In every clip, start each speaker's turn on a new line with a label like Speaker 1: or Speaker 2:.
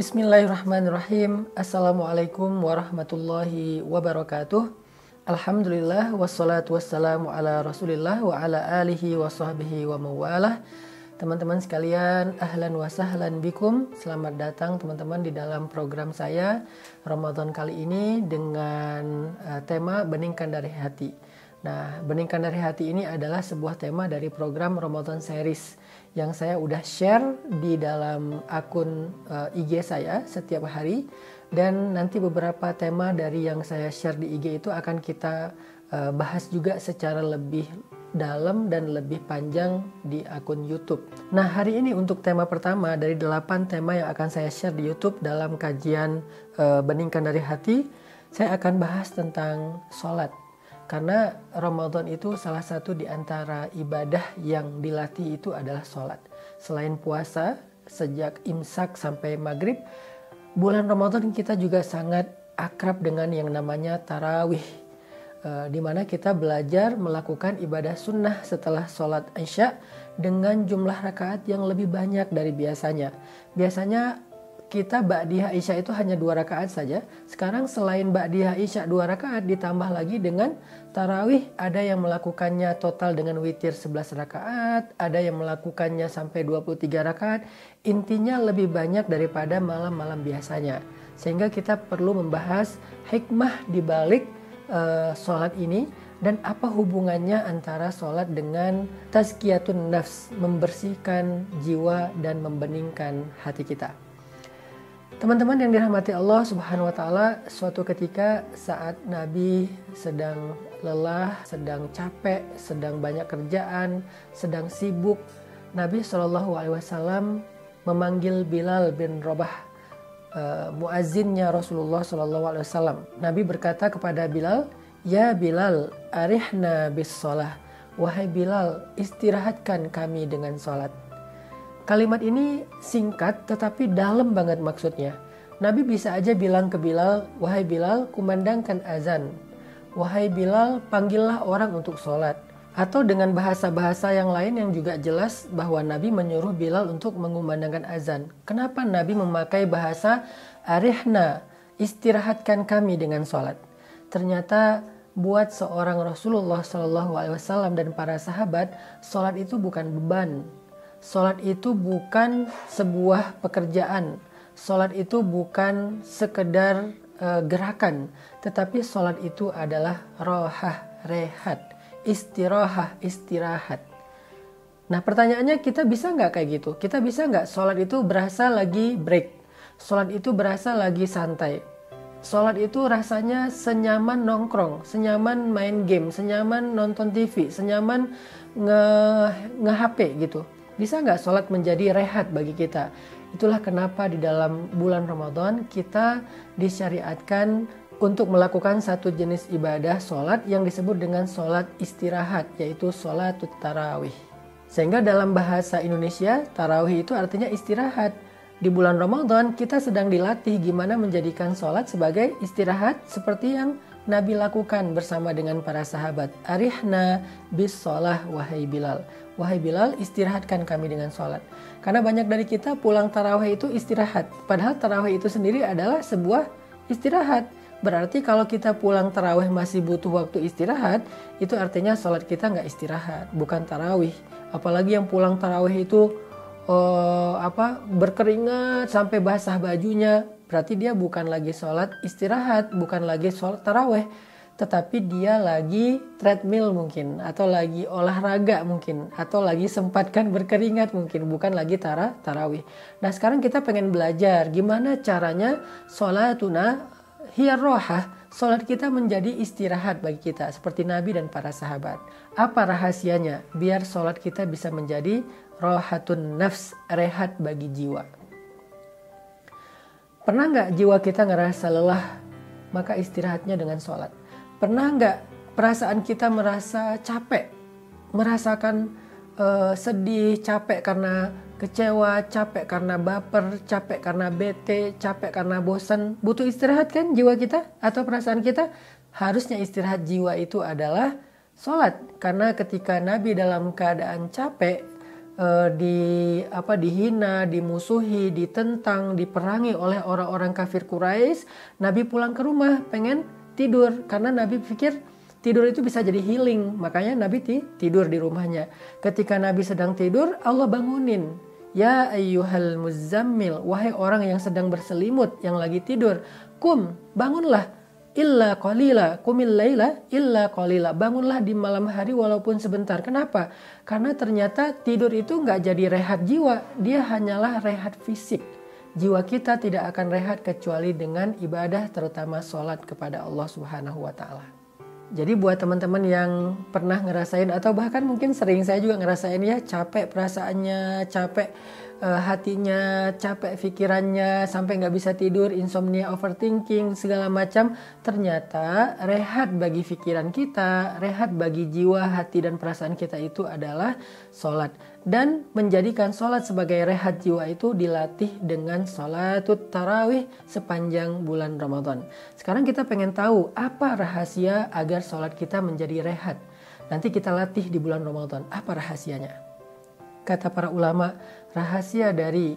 Speaker 1: Bismillahirrahmanirrahim. Assalamualaikum warahmatullahi wabarakatuh. Alhamdulillah wassalatu wassalamu ala Rasulillah wa ala alihi wa sahbihi wa mawalah. Teman-teman sekalian, ahlan wa sahlan bikum. Selamat datang teman-teman di dalam program saya Ramadan kali ini dengan tema Beningkan dari Hati. Nah, Beningkan dari Hati ini adalah sebuah tema dari program Ramadan Series yang saya udah share di dalam akun IG saya setiap hari, dan nanti beberapa tema dari yang saya share di IG itu akan kita bahas juga secara lebih dalam dan lebih panjang di akun YouTube. Nah, hari ini untuk tema pertama dari 8 tema yang akan saya share di YouTube dalam kajian Beningkan dari Hati, saya akan bahas tentang sholat. Karena Ramadan itu salah satu di antara ibadah yang dilatih itu adalah sholat. Selain puasa, sejak imsak sampai maghrib, bulan Ramadan kita juga sangat akrab dengan yang namanya tarawih. Di mana kita belajar melakukan ibadah sunnah setelah sholat Isya dengan jumlah rakaat yang lebih banyak dari biasanya. Biasanya kita Ba'diyah Isya itu hanya 2 rakaat saja. Sekarang selain Ba'diyah Isya 2 rakaat ditambah lagi dengan tarawih, ada yang melakukannya total dengan witir 11 rakaat, ada yang melakukannya sampai 23 rakaat. Intinya lebih banyak daripada malam-malam biasanya. Sehingga kita perlu membahas hikmah di balik sholat ini dan apa hubungannya antara sholat dengan tazkiyatun nafs, membersihkan jiwa dan membeningkan hati kita. Teman-teman yang dirahmati Allah Subhanahu wa taala, suatu ketika saat Nabi sedang lelah, sedang capek, sedang banyak kerjaan, sedang sibuk, Nabi SAW memanggil Bilal bin Rabah, muazzinnya Rasulullah SAW. Nabi berkata kepada Bilal, "Ya Bilal, arihna bis shalah." Wahai Bilal, istirahatkan kami dengan sholat. Kalimat ini singkat tetapi dalam banget maksudnya. Nabi bisa aja bilang ke Bilal, "Wahai Bilal, kumandangkan azan. Wahai Bilal, panggillah orang untuk sholat." Atau dengan bahasa-bahasa yang lain yang juga jelas bahwa Nabi menyuruh Bilal untuk mengumandangkan azan. Kenapa Nabi memakai bahasa arihna, istirahatkan kami dengan sholat? Ternyata buat seorang Rasulullah SAW dan para sahabat, sholat itu bukan beban. Sholat itu bukan sebuah pekerjaan. Sholat itu bukan sekedar gerakan. Tetapi sholat itu adalah rohah, rehat, istirahat. Nah, pertanyaannya, kita bisa nggak kayak gitu? Kita bisa nggak sholat itu berasa lagi break? Sholat itu berasa lagi santai? Sholat itu rasanya senyaman nongkrong, senyaman main game, senyaman nonton TV, senyaman nge-HP gitu. Bisa nggak sholat menjadi rehat bagi kita? Itulah kenapa di dalam bulan Ramadan kita disyariatkan untuk melakukan satu jenis ibadah sholat yang disebut dengan sholat istirahat, yaitu sholatut tarawih. Sehingga dalam bahasa Indonesia, tarawih itu artinya istirahat. Di bulan Ramadan kita sedang dilatih gimana menjadikan sholat sebagai istirahat seperti yang Nabi lakukan bersama dengan para sahabat. Arihna bis sholah wahai Bilal. Wahai Bilal, istirahatkan kami dengan sholat. Karena banyak dari kita pulang tarawih itu istirahat. Padahal tarawih itu sendiri adalah sebuah istirahat. Berarti kalau kita pulang tarawih masih butuh waktu istirahat, itu artinya sholat kita nggak istirahat, bukan tarawih. Apalagi yang pulang tarawih itu berkeringat sampai basah bajunya, berarti dia bukan lagi sholat istirahat, bukan lagi sholat tarawih, tetapi dia lagi treadmill mungkin, atau lagi olahraga mungkin, atau lagi sempatkan berkeringat mungkin, bukan lagi tarawih. Nah, sekarang kita pengen belajar gimana caranya sholatuna hiya rohah, sholat kita menjadi istirahat bagi kita seperti Nabi dan para sahabat. Apa rahasianya biar sholat kita bisa menjadi rohatun nafs, rehat bagi jiwa? Pernah nggak jiwa kita ngerasa lelah, maka istirahatnya dengan sholat? Pernah nggak perasaan kita merasa capek, merasakan sedih, capek karena kecewa, capek karena baper, capek karena bete, capek karena bosan? Butuh istirahat kan jiwa kita atau perasaan kita? Harusnya istirahat jiwa itu adalah sholat. Karena ketika Nabi dalam keadaan capek, dihina, dimusuhi, ditentang, diperangi oleh orang-orang kafir Quraisy, Nabi pulang ke rumah pengen tidur karena Nabi pikir tidur itu bisa jadi healing, makanya Nabi tidur di rumahnya. Ketika Nabi sedang tidur, Allah bangunin. Ya ayyuhal muzammil, wahai orang yang sedang berselimut, yang lagi tidur, kum, bangunlah. Illa qalila, kumil laila illa qalila. Bangunlah di malam hari walaupun sebentar. Kenapa? Karena ternyata tidur itu nggak jadi rehat jiwa, dia hanyalah rehat fisik. Jiwa kita tidak akan rehat kecuali dengan ibadah, terutama sholat kepada Allah Subhanahu wa Ta'ala. Jadi buat teman-teman yang pernah ngerasain atau bahkan mungkin sering, saya juga ngerasain ya, capek perasaannya, capek hatinya, capek pikirannya, sampai nggak bisa tidur, insomnia, overthinking, segala macam. Ternyata rehat bagi pikiran kita, rehat bagi jiwa, hati dan perasaan kita itu adalah sholat. Dan menjadikan sholat sebagai rehat jiwa itu dilatih dengan sholatut tarawih sepanjang bulan Ramadan. Sekarang kita pengen tahu apa rahasia agar sholat kita menjadi rehat. Nanti kita latih di bulan Ramadan. Apa rahasianya? Kata para ulama, rahasia dari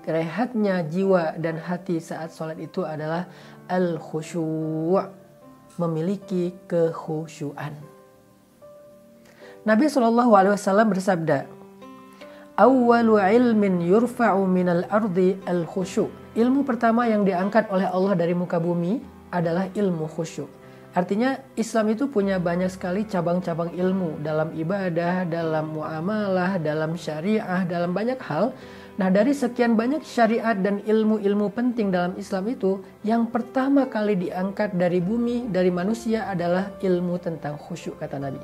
Speaker 1: rehatnya jiwa dan hati saat sholat itu adalah al-khusyu', memiliki kekhusyuan. Nabi SAW bersabda, awwalu ilmin yurfa'u minal ardi al-khusyu'. Ilmu pertama yang diangkat oleh Allah dari muka bumi adalah ilmu khusyuk. Artinya Islam itu punya banyak sekali cabang-cabang ilmu dalam ibadah, dalam muamalah, dalam syariah, dalam banyak hal. Nah, dari sekian banyak syariat dan ilmu-ilmu penting dalam Islam itu, yang pertama kali diangkat dari bumi, dari manusia adalah ilmu tentang khusyuk, kata Nabi.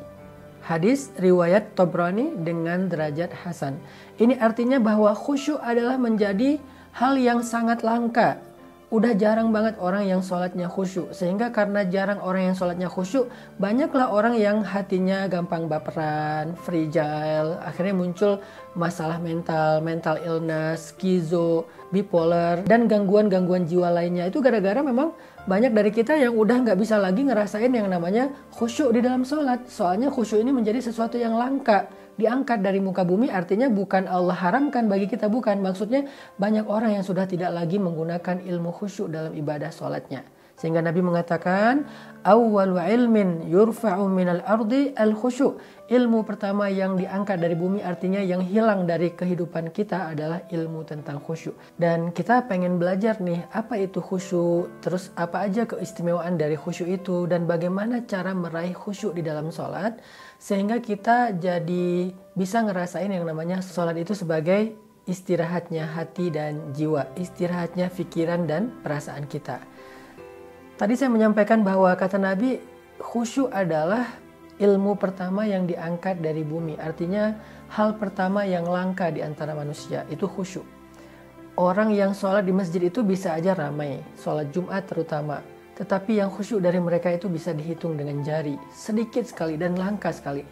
Speaker 1: Hadis riwayat Tabrani dengan derajat hasan. Ini artinya bahwa khusyuk adalah menjadi hal yang sangat langka. Udah jarang banget orang yang sholatnya khusyuk. Sehingga karena jarang orang yang sholatnya khusyuk, banyaklah orang yang hatinya gampang baperan, fragile. Akhirnya muncul masalah mental illness, skizo, bipolar, dan gangguan-gangguan jiwa lainnya. Itu gara-gara memang banyak dari kita yang udah nggak bisa lagi ngerasain yang namanya khusyuk di dalam sholat. Soalnya khusyuk ini menjadi sesuatu yang langka. Diangkat dari muka bumi artinya bukan Allah haramkan bagi kita, bukan. Maksudnya banyak orang yang sudah tidak lagi menggunakan ilmu khusyuk dalam ibadah sholatnya. Sehingga Nabi mengatakan, awwalu ilmin yurfa'u minal ardi al-khusyu'. Ilmu pertama yang diangkat dari bumi artinya yang hilang dari kehidupan kita adalah ilmu tentang khusyuk. Dan kita pengen belajar nih, apa itu khusyuk, terus apa aja keistimewaan dari khusyuk itu, dan bagaimana cara meraih khusyuk di dalam sholat, sehingga kita jadi bisa ngerasain yang namanya sholat itu sebagai istirahatnya hati dan jiwa, istirahatnya pikiran dan perasaan kita. Tadi saya menyampaikan bahwa kata Nabi, khusyuk adalah ilmu pertama yang diangkat dari bumi. Artinya hal pertama yang langka di antara manusia itu khusyuk. Orang yang sholat di masjid itu bisa aja ramai, sholat Jumat terutama. Tetapi yang khusyuk dari mereka itu bisa dihitung dengan jari, sedikit sekali dan langka sekali.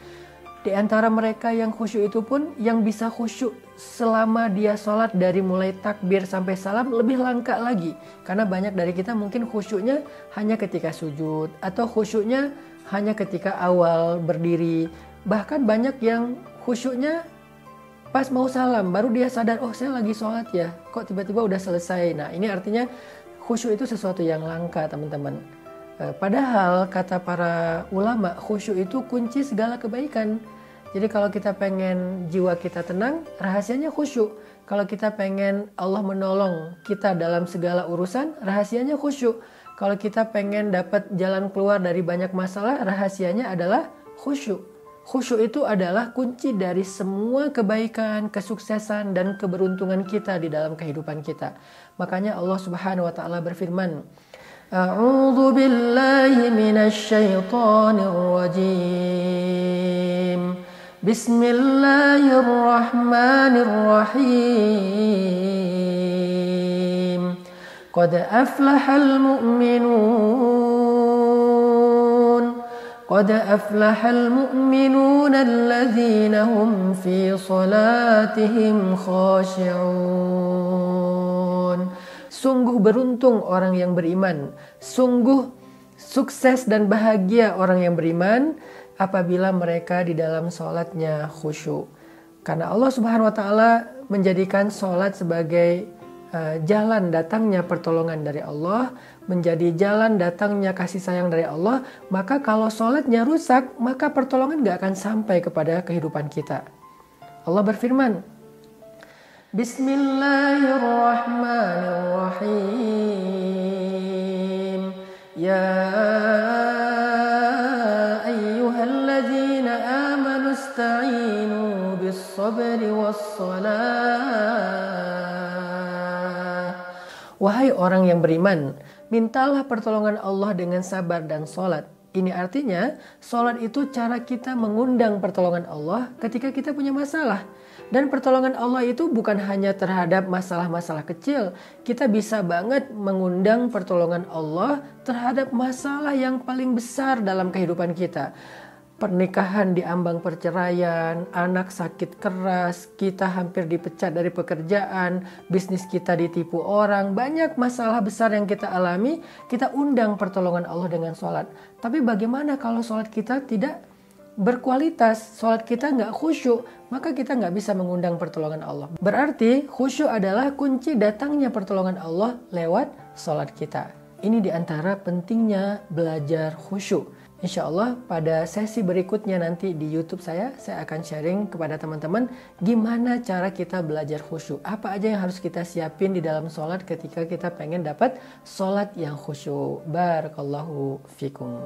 Speaker 1: Di antara mereka yang khusyuk itu pun, yang bisa khusyuk selama dia sholat dari mulai takbir sampai salam lebih langka lagi. Karena banyak dari kita mungkin khusyuknya hanya ketika sujud, atau khusyuknya hanya ketika awal berdiri. Bahkan banyak yang khusyuknya pas mau salam, baru dia sadar, oh saya lagi sholat ya, kok tiba-tiba udah selesai. Nah ini artinya khusyuk itu sesuatu yang langka, teman-teman. Padahal kata para ulama, khusyuk itu kunci segala kebaikan. Jadi kalau kita pengen jiwa kita tenang, rahasianya khusyuk. Kalau kita pengen Allah menolong kita dalam segala urusan, rahasianya khusyuk. Kalau kita pengen dapat jalan keluar dari banyak masalah, rahasianya adalah khusyuk. Khusyuk itu adalah kunci dari semua kebaikan, kesuksesan, dan keberuntungan kita di dalam kehidupan kita. Makanya Allah Subhanahu wa Ta'ala berfirman, A'udzu billahi minasy syaithanir rajim. Bismillahirrahmanirrahim. Qad aflahal mu'minun. Qad aflahal mu'minun alladzina hum fi salatihim khashi'un. Sungguh beruntung orang yang beriman. Sungguh sukses dan bahagia orang yang beriman apabila mereka di dalam sholatnya khusyuk. Karena Allah Subhanahu wa Ta'ala menjadikan sholat sebagai jalan datangnya pertolongan dari Allah, menjadi jalan datangnya kasih sayang dari Allah. Maka kalau sholatnya rusak, maka pertolongan gak akan sampai kepada kehidupan kita. Allah berfirman, Bismillahirrahmanirrahim. Ya ayyuhalladzina amanu ista'inu bis-sabri was-salah. Wahai orang yang beriman, mintalah pertolongan Allah dengan sabar dan sholat. Ini artinya, sholat itu cara kita mengundang pertolongan Allah ketika kita punya masalah. Dan pertolongan Allah itu bukan hanya terhadap masalah-masalah kecil. Kita bisa banget mengundang pertolongan Allah terhadap masalah yang paling besar dalam kehidupan kita. Pernikahan di ambang perceraian, anak sakit keras, kita hampir dipecat dari pekerjaan, bisnis kita ditipu orang, banyak masalah besar yang kita alami, kita undang pertolongan Allah dengan sholat. Tapi bagaimana kalau sholat kita tidak berkualitas, sholat kita nggak khusyuk, maka kita nggak bisa mengundang pertolongan Allah. Berarti khusyuk adalah kunci datangnya pertolongan Allah lewat sholat kita. Ini diantara pentingnya belajar khusyuk. Insya Allah pada sesi berikutnya nanti di YouTube saya akan sharing kepada teman-teman gimana cara kita belajar khusyuk. Apa aja yang harus kita siapin di dalam sholat ketika kita pengen dapat sholat yang khusyuk. Barakallahu fikum.